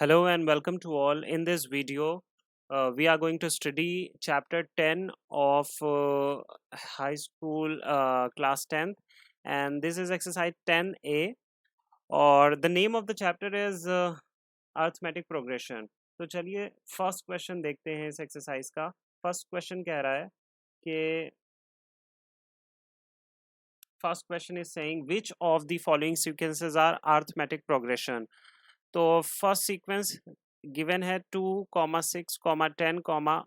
Hello and welcome to all. In this video, we are going to study chapter 10 of high school class 10th, and this is exercise 10A, or the name of the chapter is arithmetic progression. तो चलिए first question देखते हैं इस exercise का. First question कह रहा है कि first question is saying which of the following sequences are arithmetic progression. तो फर्स्ट सीक्वेंस गिवन है 2, 6, 10,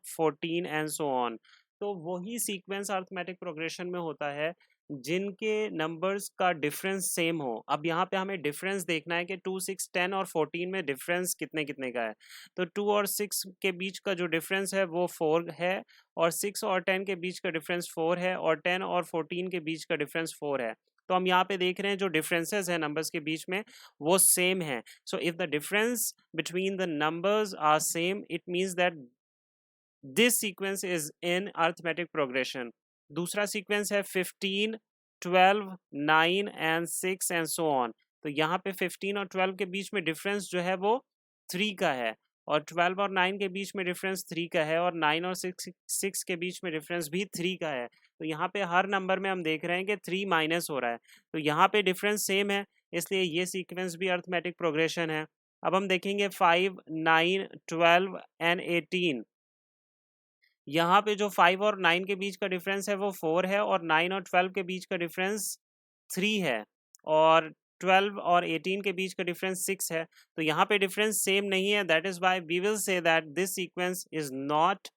14 एंड सो ऑन. तो वही सीक्वेंस अरिथमेटिक प्रोग्रेशन में होता है जिनके नंबर्स का डिफरेंस सेम हो. अब यहाँ पे हमें डिफरेंस देखना है कि 2, 6, 10 और 14 में डिफरेंस कितने कितने का है. तो 2 और 6 के बीच का जो डिफरेंस है वो 4 है, और 6 और 10 के बीच का डिफरेंस 4 है, और 10 और 14 के बीच का डिफरेंस 4 है. तो हम यहाँ पे देख रहे हैं जो डिफरेंसेस है नंबर्स के बीच में वो सेम है. So if the difference between the numbers are same, it means that this sequence is in arithmetic progression. दूसरा सीक्वेंस है 15, 12, 9 and 6 and so on. तो यहाँ पे 15 और 12 के बीच में डिफरेंस जो है वो 3 का है, और 12 और 9 के बीच में डिफरेंस 3 का है, और 9 और 6 के बीच में डिफरेंस भी 3 का है. तो यहाँ पे हर नंबर में हम देख रहे हैं कि 3 माइनस हो रहा है. तो यहाँ पे डिफरेंस सेम है, इसलिए ये सीक्वेंस भी अरिथमेटिक प्रोग्रेशन है. अब हम देखेंगे 5, 9, 12 एंड 18. यहाँ पे जो 5 और 9 के बीच का डिफरेंस है वो 4 है, और 9 और 12 के बीच का डिफरेंस 3 है, और 12 और 18 के बीच का डिफरेंस 6 है. तो यहाँ पे डिफरेंस सेम नहीं है. That is why we will say that this sequence is not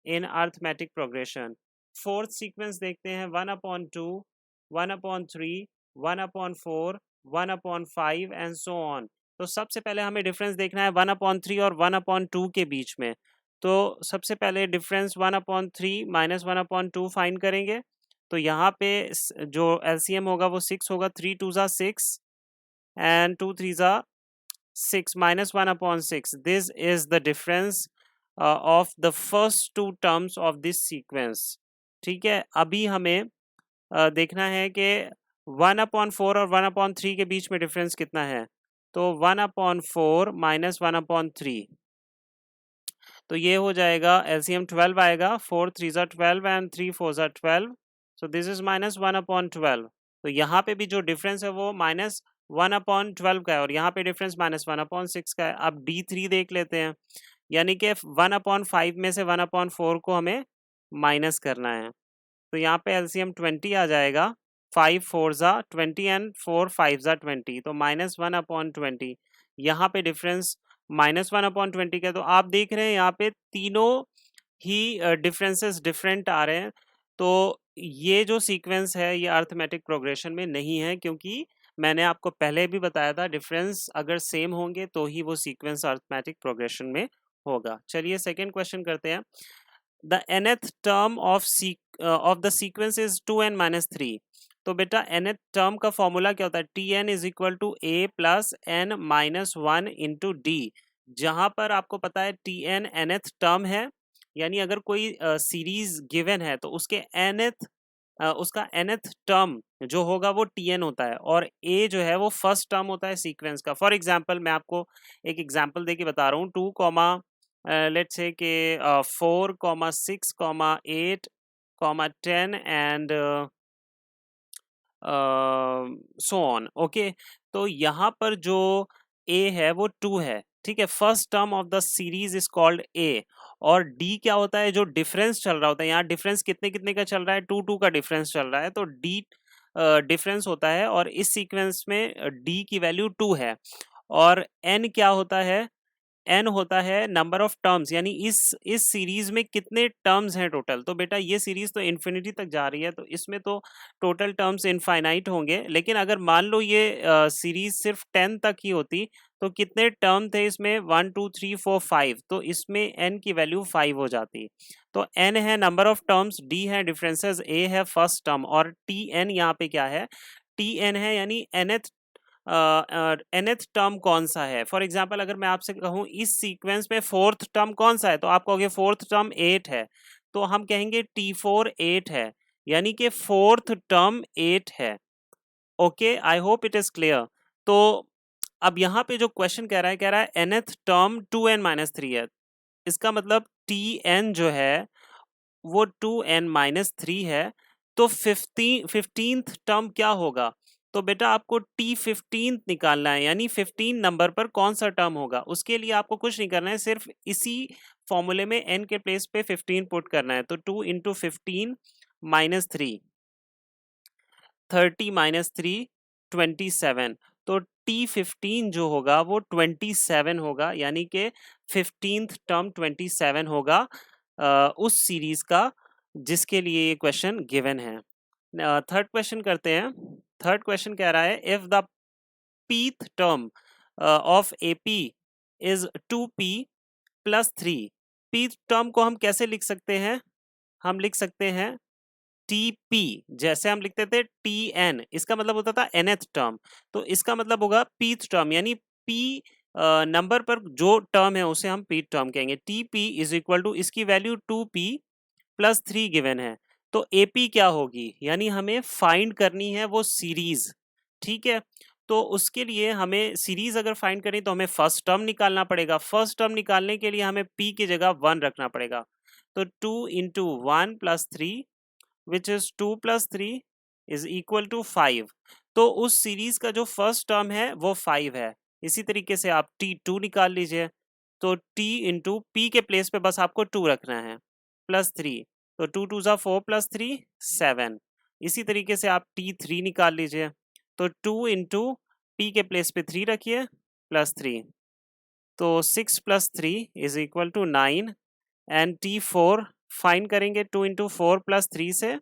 in arithmetic progression. Fourth sequence देखते हैं 1/2, 1/3, 1/4, 1/5 एंड सो ऑन. तो सबसे पहले हमें डिफरेंस देखना है 1/3 और 1/2 के बीच में. तो सबसे पहले डिफरेंस 1/3 माइनस 1/2 फाइंड करेंगे. तो यहाँ पे जो एलसीएम होगा वो 6 होगा. 3 2 ज़ा 6 एंड 2 3 ज़ा 6 minus 1/6. This is the difference of the first two terms of this sequence. ठीक है. अभी हमें देखना है कि 1/4 और 1/3 के बीच में डिफरेंस कितना है. तो 1/4 माइनस 1/3, तो ये हो जाएगा एलसीएम 12 आएगा. 4 3 ज़ा 12 एंड 3 4 ज़ा 12. So this is minus 1/12. तो यहाँ पे भी जो डिफरेंस है वो माइनस 1/12 का है, और यहाँ पे डिफरेंस माइनस 1/6 का है. अब D3 देख लेते हैं, यानी कि 1/5 में से 1/4 को हमें माइनस करना है. तो यहाँ पे एलसीएम 20 आ जाएगा. 5 4 ज़ा 20 एंड 4 5 ज़ा 20, तो माइनस 1/20. यहाँ पे डिफरेंस माइनस 1/20 का. तो आप देख रहे हैं यहाँ पे तीनों ही डिफरेंसेस डिफरेंट आ रहे हैं. तो ये जो सीक्वेंस है ये अरिथमेटिक प्रोग्रेशन में नहीं है, क्योंकि मैंने आपको पहले भी बताया था डिफरेंस अगर सेम होंगे तो ही वो सीक्वेंस अरिथमेटिक प्रोग्रेशन में होगा. चलिए सेकेंड क्वेश्चन करते हैं. The nth term of the sequence is 2n-3. तो बेटा nth टर्म का फॉर्मूला क्या होता है. Tn is equal to a plus n minus 1 into d. जहां पर आपको पता है Tn nth टर्म है, यानी अगर कोई सीरीज गिवन है तो उसके उसका nth टर्म जो होगा वो Tn होता है, और a जो है वो फर्स्ट टर्म होता है सीक्वेंस का. फॉर एग्जांपल मैं आपको एक एग्जांपल देके बता रहा हूँ. 2, लेट्स से कि 4, 6, 8, 10 एंड सो ऑन. ओके. तो यहाँ पर जो a है वो 2 है. ठीक है. First term of the series is called a. और d क्या होता है, जो डिफरेंस चल रहा होता है. यहाँ डिफरेंस कितने कितने का चल रहा है, 2 2 का डिफरेंस चल रहा है. तो d डिफरेंस होता है, और इस सीक्वेंस में d की वैल्यू 2 है. और n क्या होता है, n होता है नंबर ऑफ टर्म्स, यानी इस सीरीज में कितने टर्म्स हैं टोटल. तो बेटा ये सीरीज तो इन्फिनिटी तक जा रही है, तो इसमें तो टोटल टर्म्स इनफाइनाइट होंगे. लेकिन अगर मान लो ये सीरीज सिर्फ 10 तक ही होती तो कितने टर्म थे इसमें, 1 2 3 4 5. तो इसमें n की वैल्यू 5 हो जाती. तो n है नंबर ऑफ टर्म्स, d है डिफरेंसेस, a है फर्स्ट टर्म, और tn यहाँ पे क्या है, tn है, यानी nth nth टर्म कौन सा है. फॉर एग्जाम्पल अगर मैं आपसे कहूं इस सीक्वेंस में फोर्थ टर्म कौन सा है, तो आप कहोगे फोर्थ टर्म 8 है. तो हम कहेंगे T4 8 है, यानी कि फोर्थ टर्म 8 है. Okay, I hope it is clear. तो अब यहाँ पे जो क्वेश्चन कह रहा है nth टर्म 2n-3 है, इसका मतलब tn जो है वो 2n-3 है। तो 15th टर्म क्या होगा? तो बेटा आपको t15 निकालना है, यानी 15 नंबर पर कौन सा टर्म होगा। उसके लिए आपको कुछ नहीं करना है, सिर्फ इसी फॉर्मूले में n के प्लेस पे 15 पुट करना है। तो 2 इंटू 15 माइनस 3, 30 माइनस 3 27। तो t15 जो होगा वो 27 होगा, यानी कि 15th टर्म 27 होगा उस सीरीज का जिसके लिए ये क्वेश्चन गिवन है। थर्ड क्वेश्चन करते हैं। थर्ड क्वेश्चन कह रहा है if the pth term of AP is 2p plus 3। pth term को हम कैसे लिख सकते हैं? हम लिख सकते हैं TP, जैसे हम लिखते थे TN, इसका मतलब होता था nth टर्म। तो इसका मतलब होगा pth टर्म, यानी p नंबर पर जो टर्म है उसे हम pth टर्म कहेंगे। TP इज इक्वल टू, इसकी वैल्यू 2p प्लस 3 गिवन है। तो AP क्या होगी, यानी हमें फाइंड करनी है वो सीरीज। ठीक है, तो उसके लिए हमें सीरीज अगर फाइंड करें तो हमें फर्स्ट टर्म निकालना पड़ेगा। फर्स्ट टर्म निकालने के लिए हमें p की जगह 1 रखना पड़ेगा। तो 2 into 1 plus 3 which is 2 plus 3 is equal to 5। तो उस सीरीज का जो फर्स्ट टर्म है वो 5 है। इसी तरीके से आप t2 निकाल लीजिए। तो t इंटू पी के प्लेस पे बस आपको 2 रखना है, प्लस 3। तो 2 2 जा 4 प्लस 3 7। इसी तरीके से आप t3 निकाल लीजिए। तो 2 इंटू पी के प्लेस पे 3 रखिए, प्लस 3। तो 6 plus 3 is equal to 9। And t4 find करेंगे 2 इंटू 4 प्लस 3 से,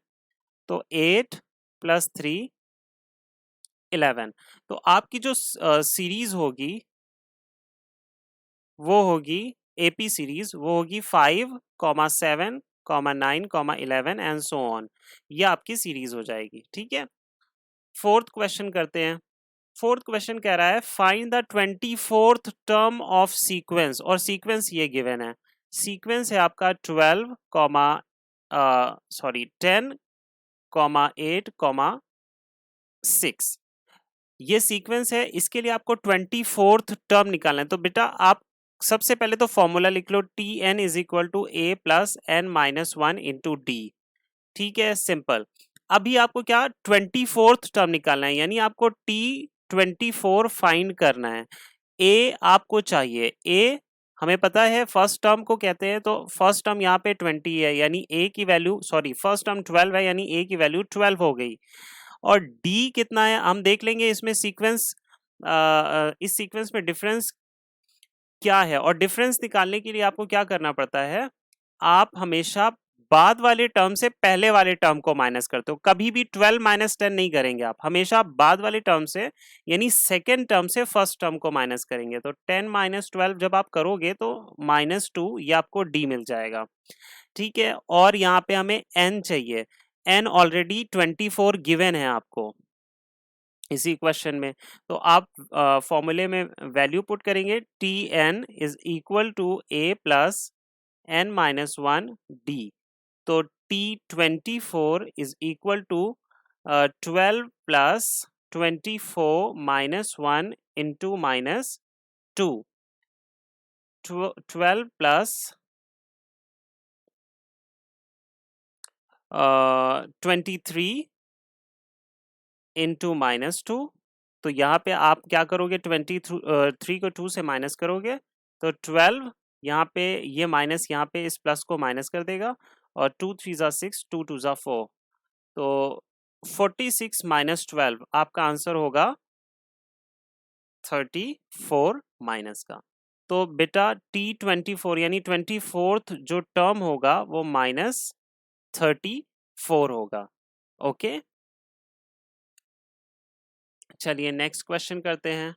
तो 8 प्लस 3 11। तो आपकी जो सीरीज होगी वो होगी AP सीरीज, वो होगी 5, 7, 9, 11 एंड सो ऑन। ये आपकी सीरीज हो जाएगी। ठीक है, फोर्थ क्वेश्चन करते हैं। फोर्थ क्वेश्चन कह रहा है find the 24th term of sequence, और सीक्वेंस ये गिवन है। सीक्वेंस है आपका 12, 10, 8, 6। ये सीक्वेंस है, इसके लिए आपको 24th टर्म निकालना है। तो बेटा आप सबसे पहले तो फॉर्मूला लिख लो, Tn is equal to a plus n minus 1 into d. ठीक है, सिंपल। अभी आपको क्या 24th टर्म निकालना है, यानी आपको T24 फाइंड करना है। a आपको चाहिए, a हमें पता है फर्स्ट टर्म को कहते हैं, तो फर्स्ट टर्म यहाँ पे 20 है, यानी a की वैल्यू, सॉरी फर्स्ट टर्म 12 है, यानी a की वैल्यू 12 हो गई। और d कितना है हम देख लेंगे इसमें सीक्वेंस, इस सीक्वेंस में डिफरेंस क्या है। और डिफरेंस निकालने के लिए आपको क्या करना पड़ता है, आप हमेशा बाद वाले टर्म से पहले वाले टर्म को माइनस करते हो। कभी भी 12 माइनस 10 नहीं करेंगे आप, हमेशा बाद वाले टर्म से, यानी सेकेंड टर्म से फर्स्ट टर्म को माइनस करेंगे। तो 10 माइनस 12 जब आप करोगे तो -2, ये आपको d मिल जाएगा। ठीक है, और यहाँ पे हमें n चाहिए। n ऑलरेडी 24 गिवन है आपको इसी क्वेश्चन में। तो आप फॉर्मूले में वैल्यू पुट करेंगे, Tn is equal to a plus n minus 1 d। तो T24 is equal to 12 plus 24 minus 1 into minus 2। 12 plus 23 into minus 2। तो यहाँ पे आप क्या करोगे, 23 को 2 से माइनस करोगे तो 12, यहाँ पे ये माइनस, यहाँ पे इस प्लस को माइनस कर देगा, और 2 3 जा 6, 2 2 जा 4। तो 46 माइनस 12 आपका आंसर होगा 34 माइनस का। तो बेटा T24 यानी 24th जो टर्म होगा वो -34 होगा। ओके, चलिए नेक्स्ट क्वेश्चन करते हैं।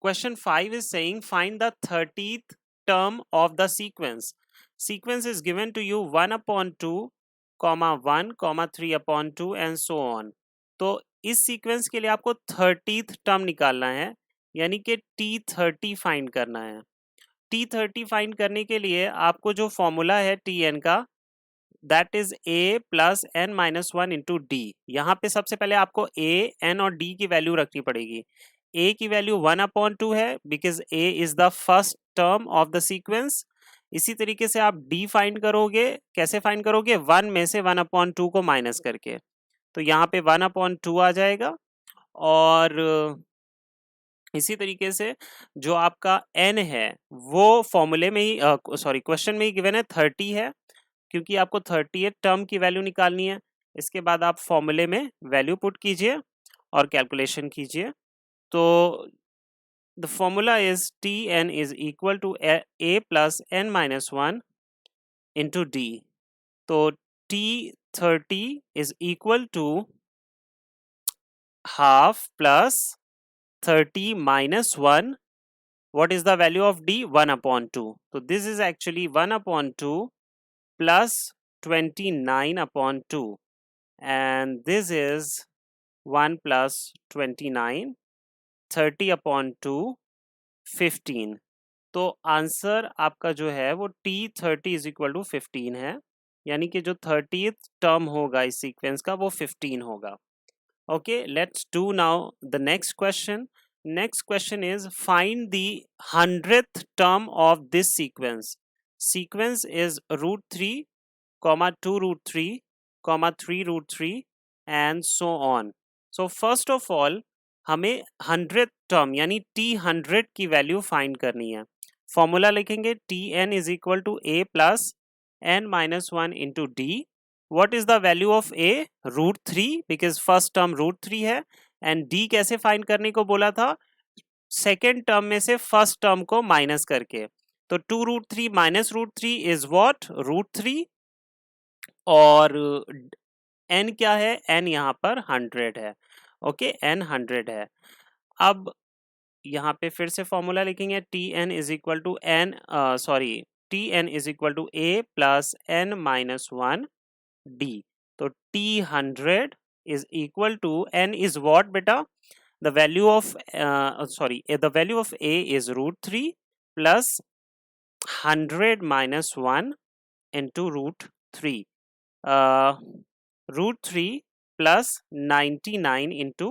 Question 5 is saying find the 30th term of the sequence. Sequence is given to you 1/2, 1, 3/2 and so on. तो इस सीक्वेंस के लिए आपको 30th टर्म निकालना है, यानी कि T30 फाइंड करना है। T30 फाइंड करने के लिए आपको जो फॉर्मूला है Tn का, that is a plus n minus one into D. यहाँ पे सबसे पहले आपको a, n और d की वैल्यू रखनी पड़ेगी। a की वैल्यू 1/2 है because a is the first term of the sequence. इसी तरीके से आप d फाइंड करोगे, कैसे फाइंड करोगे, 1 में से 1/2 को माइनस करके। तो यहाँ पे 1/2 आ जाएगा। और इसी तरीके से जो आपका n है वो फॉर्मूले में ही सॉरी क्वेश्चन में ही गिवन है 30 है, क्योंकि आपको 38 टर्म की वैल्यू निकालनी है। इसके बाद आप फॉर्मूले में वैल्यू पुट कीजिए और कैलकुलेशन कीजिए। तो the formula is Tn is equal to a plus n minus one into d. तो T30 is equal to half plus 30 minus 1. What is the value of d? 1/2. So this is actually 1/2 plus 29/2, and this is 1 plus 29, 30/2, 15. तो answer आपका जो है वो T30 is equal to 15 है, यानी कि जो 30th टर्म होगा इस सीक्वेंस का वो 15 होगा। Okay, let's do now the next question. Next question is find the 100th term of this sequence. Sequence is √3, 2 √3, 3 √3 and so on. So first of all हमें 100th term यानी T100 की value find करनी है। Formula लिखेंगे Tn is equal to a plus n minus one into d. What is the value of a? √3 because first term √3 है। and d कैसे find करने को बोला था? सेकेंड टर्म में से फर्स्ट टर्म को माइनस करके। तो 2 √3 माइनस √3 इज व्हाट? √3। और n क्या है? n यहाँ पर 100 है। ओके, n 100 है। अब यहाँ पे फिर से फॉर्मूला लिखेंगे Tn is equal to n sorry Tn is equal to a plus n minus one d। तो T100 is equal to n is what beta? The value of the value of a is √3 plus 100 minus 1 into √3. √3 plus 99 into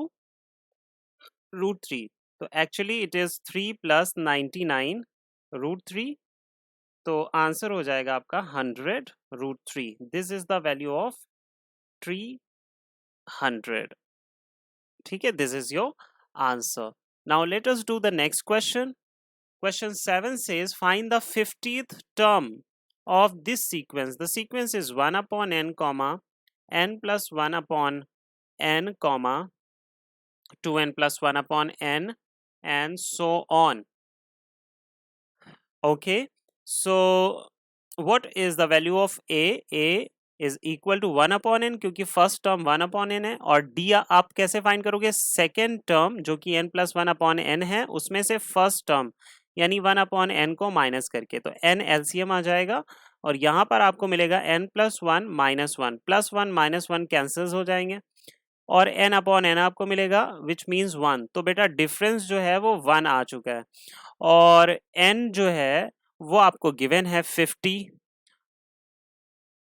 √3. So actually it is 3 plus 99 √3. तो answer हो जाएगा आपका 100 √3. This is the value of 300. ठीक है, this is your answer. Now let us do the next question. Question 7 says find the 50th term of this sequence. The sequence is 1/n comma n plus 1/n comma 2n plus 1/n and so on. Okay, so what is the value of a? A is equal to 1/n क्योंकि first term 1/n है। और D आप कैसे find करोगे? Second term जो कि n plus 1/n है उसमें से फर्स्ट टर्म यानी 1/n को माइनस करके। तो n एलसीएम आ जाएगा और यहाँ पर आपको मिलेगा n plus 1 minus 1 plus 1 minus 1 cancel हो जाएंगे और n/n आपको मिलेगा विच मीन्स 1। तो बेटा डिफरेंस जो है वो 1 आ चुका है और n जो है वो आपको गिवन है 50।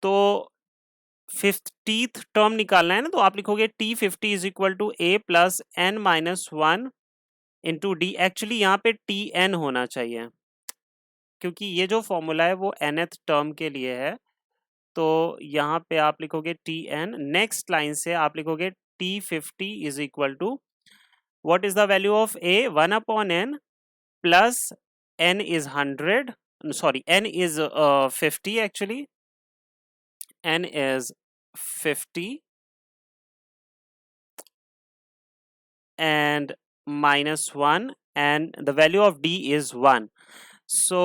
तो 50th टर्म निकालना है ना, तो आप लिखोगे T50 is equal to a plus n minus one into d. Actually यहाँ पे Tn होना चाहिए क्योंकि ये जो फॉर्मूला है वो nth टर्म के लिए है। तो यहाँ पे आप लिखोगे Tn। नेक्स्ट लाइन से आप लिखोगे T50 is equal to what is the value of a? 1/n plus n is 100, sorry n is 50 actually, n is 50 and minus 1 and the value of d is 1. So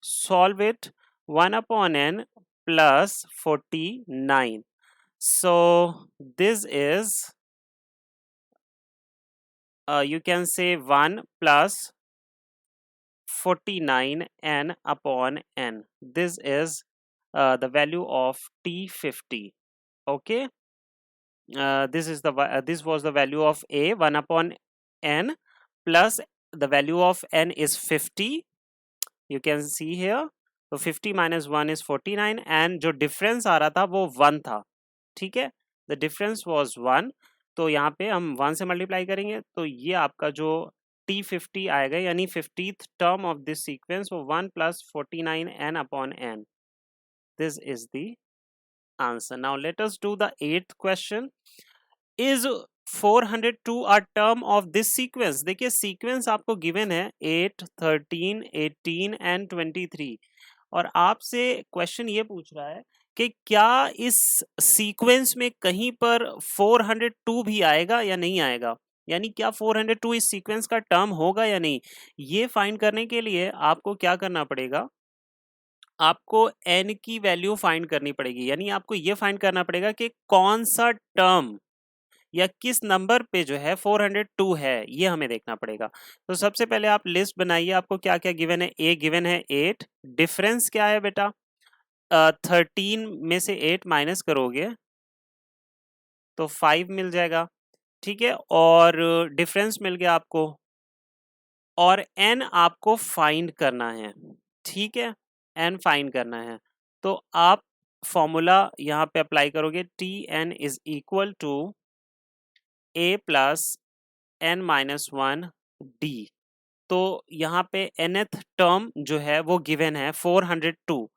solve it. 1/n plus 49. So this is you can say 1 plus 49 n upon n. This is the value of T50. Okay, this is the this was the value of a, 1/n plus the value of n is 50. You can see here तो 50 minus 1 is 49 and जो difference आ रहा था वो 1 था, ठीक है, the difference was 1। तो यहाँ पे हम 1 से मल्टीप्लाई करेंगे तो ये आपका जो T50 आएगा यानी 50th term of this sequence वो 1 plus 49 n upon n। This is the answer. Now let us do the 8th question. Is 402 a term of this sequence? देखिए सीक्वेंस आपको गिवन है 8, 13, 18 एंड 23 और आपसे क्वेश्चन ये पूछ रहा है कि क्या इस सीक्वेंस में कहीं पर 402 भी आएगा या नहीं आएगा, यानी क्या 402 इस सीक्वेंस का टर्म होगा या नहीं। ये फाइंड करने के लिए आपको क्या करना पड़ेगा, आपको n की वैल्यू फाइंड करनी पड़ेगी, यानी आपको ये फाइंड करना पड़ेगा कि कौन सा टर्म या किस नंबर पे जो है 402 है, ये हमें देखना पड़ेगा। तो सबसे पहले आप लिस्ट बनाइए, आपको क्या क्या गिवन है। ए गिवन है 8, डिफरेंस क्या है बेटा, 13 में से 8 माइनस करोगे तो 5 मिल जाएगा, ठीक है, और डिफरेंस मिल गया आपको, और एन आपको फाइंड करना है, ठीक है, एन फाइंड करना है। तो आप फॉर्मूला यहाँ पे अप्लाई करोगे, t n is equal to a plus n minus 1 d. तो यहाँ पे nth टर्म जो है वो गिवन है 402,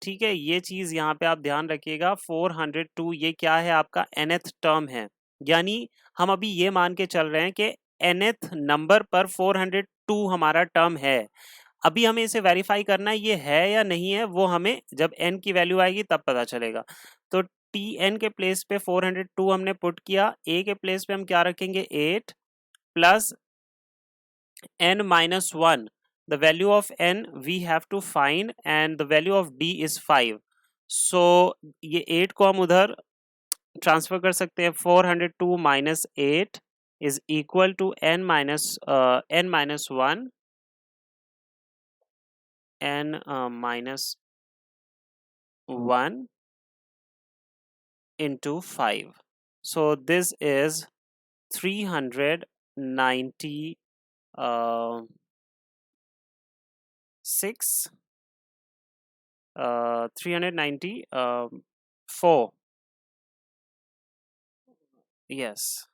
ठीक है, ये चीज यहाँ पे आप ध्यान रखिएगा। 402 ये क्या है, आपका nth टर्म है, यानी हम अभी ये मान के चल रहे हैं कि nth नंबर पर 402 हमारा टर्म है। अभी हमें इसे वेरीफाई करना है ये है या नहीं है, वो हमें जब n की वैल्यू आएगी तब पता चलेगा। तो टी एन के प्लेस पे 402 हमने पुट किया, a के प्लेस पे हम क्या रखेंगे 8 plus n minus 1, the value of n we have to find and the value of d is 5। so ये 8 को हम उधर ट्रांसफर कर सकते हैं, 402 minus 8 is equal to n minus 1 n minus 1 into 5। so this is 396 394, yes,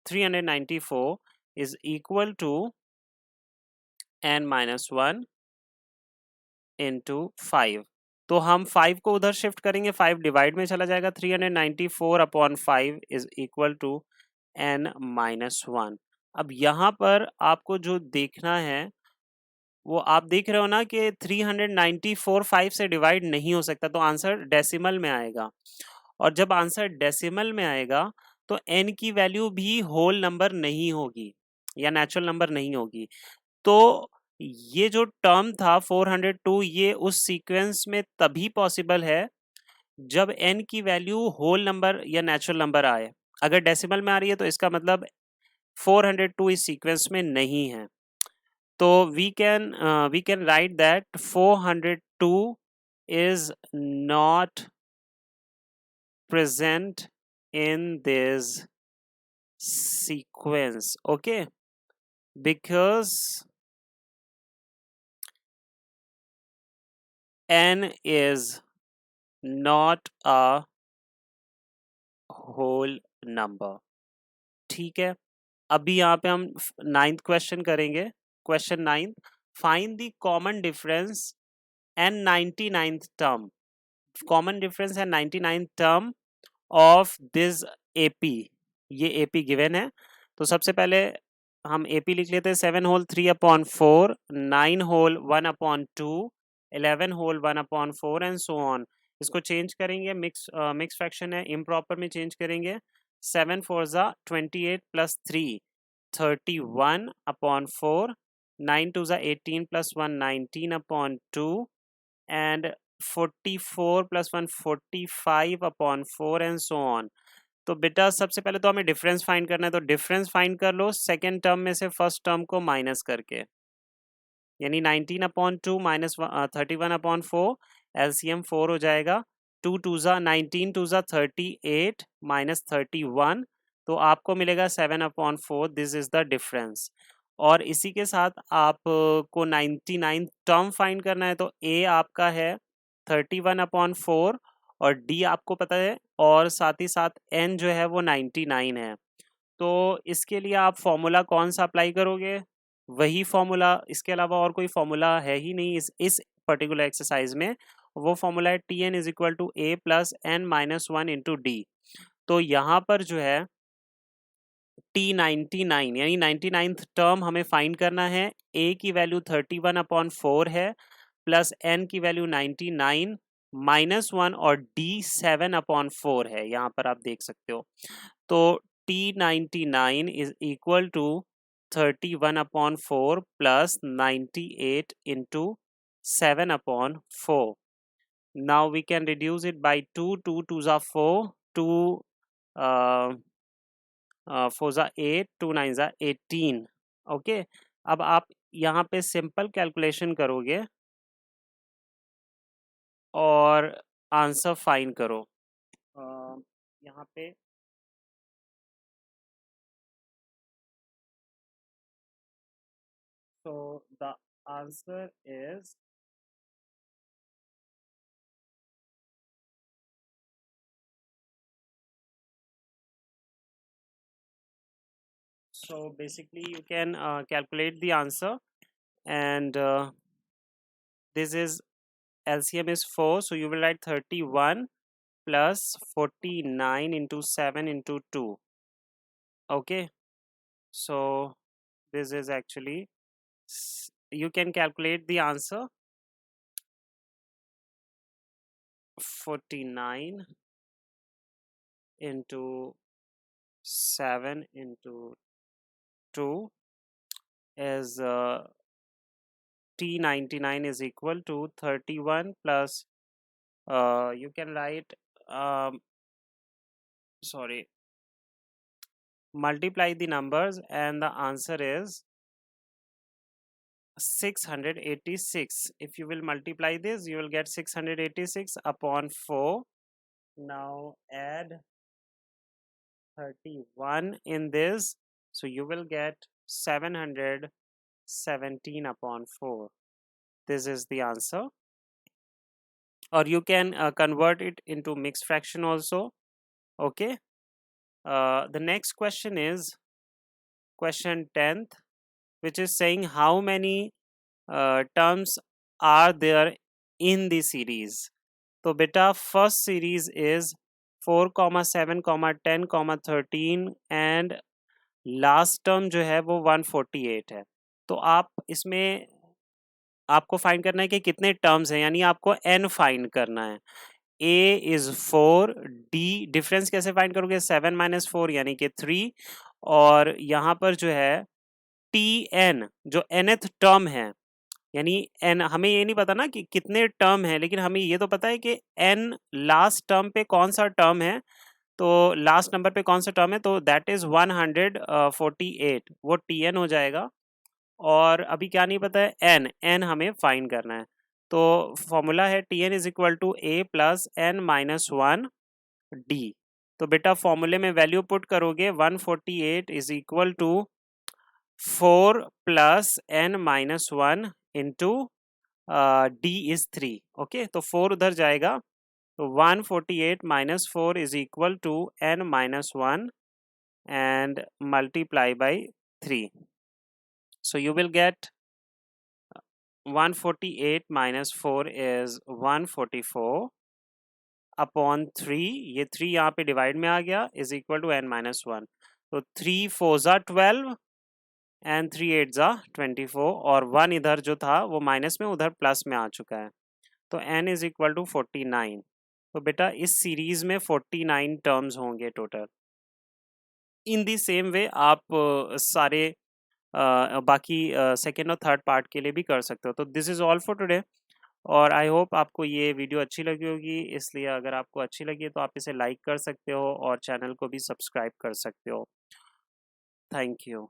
394 is equal to n minus 1 into 5। तो हम 5 को उधर शिफ्ट करेंगे, 5 डिवाइड में चला जाएगा, 394 upon 5 is equal to n minus 1। अब यहाँ पर आपको जो देखना है वो आप देख रहे हो ना कि 394 5 से डिवाइड नहीं हो सकता, तो आंसर डेसिमल में आएगा, और जब आंसर डेसिमल में आएगा तो n की वैल्यू भी होल नंबर नहीं होगी या नेचुरल नंबर नहीं होगी। तो ये जो टर्म था 402 ये उस सीक्वेंस में तभी पॉसिबल है जब n की वैल्यू होल नंबर या नेचुरल नंबर आए। अगर डेसिमल में आ रही है तो इसका मतलब 402 इस सीक्वेंस में नहीं है। तो we can write that 402 is not present in this sequence, okay, because n is not a whole number, ठीक है। अभी यहाँ पे हम 9th क्वेश्चन करेंगे। Question 9, find the common difference and 99th term. Common difference है 99th term of this AP. ये AP given है, तो सबसे पहले हम एपी लिख लेते हैं। 7 whole 3 upon 4, 9 whole 1 upon 2, 11 whole 1 upon 4 and so on. इसको चेंज करेंगे, मिक्स फ्रैक्शन है, इम्प्रॉपर में चेंज करेंगे। 7 4 ज़ा 28 प्लस 3 31 अपॉन 4, 9 2 ज़ा 18 plus 1 19 upon 2 and 44 plus 1 45 upon 4 and so on. तो बेटा सबसे पहले तो हमें डिफरेंस फाइंड करना है, तो डिफरेंस फाइंड कर लो सेकेंड टर्म में से फर्स्ट टर्म को माइनस करके, यानी 19 अपॉन 2 माइनस 31 अपॉन 4, एलसीएम 4 हो जाएगा। 2 2 ज़ा 19 2 ज़ा 38 माइनस 31, तो आपको मिलेगा 7 upon 4। This is the difference. और इसी के साथ आप को 99 टर्म फाइंड करना है, तो ए आपका है 31/4 और d आपको पता है, और साथ ही साथ n जो है वो 99 है। तो इसके लिए आप फॉर्मूला कौन सा अप्लाई करोगे? वही फॉर्मूला, इसके अलावा और कोई फॉर्मूला है ही नहीं इस पर्टिकुलर एक्सरसाइज में। वो फॉर्मूला है Tn is equal to a plus n minus 1 into d. तो यहाँ पर जो है T99 यानी 99th टर्म हमें फाइंड करना है। a की वैल्यू 31/4 है, प्लस n की वैल्यू 99 माइनस 1 और d 7/4 है, यहाँ पर आप देख सकते हो। तो T99 is equal to 31/4 plus 98 into 7/4. Now we can reduce it by 2. 2 2s are 4. 2 4s are 8. 2 9s are 18. Okay, अब आप यहाँ पे सिंपल कैलकुलेशन करोगे और आंसर फाइंड करो। यहाँ पे so the answer is so basically you can calculate the answer, and this is LCM is 4, so you will write 31 plus 49 into 7 into 2. Okay, so this is actually you can calculate the answer 49 into 7 into 2 is T99 is equal to 31 plus you can write sorry, multiply the numbers and the answer is 686. If you will multiply this, you will get 686 upon 4. Now add 31 in this, so you will get 717 upon 4. This is the answer. Or you can convert it into mixed fraction also. Okay. The next question is question 10th, which is saying how many terms are there in the series. तो बेटा first series is 4, 7, 10, 13 and last term जो है वो 148 है। तो आप इसमें आपको फाइंड करना है कि कितने टर्म्स हैं, यानी आपको n फाइंड करना है। a इज 4, d डिफरेंस कैसे फाइंड करोगे? 7 माइनस 4 यानी कि 3, और यहाँ पर जो है tn जो nth टर्म है, यानी n हमें ये नहीं पता ना कि कितने टर्म है, लेकिन हमें ये तो पता है कि n लास्ट टर्म पे कौन सा टर्म है, तो लास्ट नंबर पे कौन सा टर्म है, तो दैट इज 148, वो tn हो जाएगा। और अभी क्या नहीं पता है? n हमें फाइंड करना है। तो फॉर्मूला है tn is equal to a plus n minus 1 d। तो बेटा फॉर्मूले में वैल्यू पुट करोगे 148 is equal to 4 plus n minus 1 into d is 3। Okay, तो 4 उधर जाएगा, तो 148 minus 4 is equal to n minus 1 and multiply by 3. So you will get 148 minus 4 is 144 upon 3, ये 3 यहाँ पे डिवाइड में आ गया, is equal to n minus 1। तो 3 4 ज़ा 12 एंड 3 8 ज़ा 24, और 1 इधर जो था वो माइनस में उधर प्लस में आ चुका है, तो n इज इक्वल टू 49। तो बेटा इस सीरीज में 49 टर्म्स होंगे total. In the same way आप सारे बाकी सेकेंड और थर्ड पार्ट के लिए भी कर सकते हो। तो this is all for today, और आई होप आपको ये वीडियो अच्छी लगी होगी। इसलिए अगर आपको अच्छी लगी है तो आप इसे लाइक कर सकते हो और चैनल को भी सब्सक्राइब कर सकते हो। Thank you.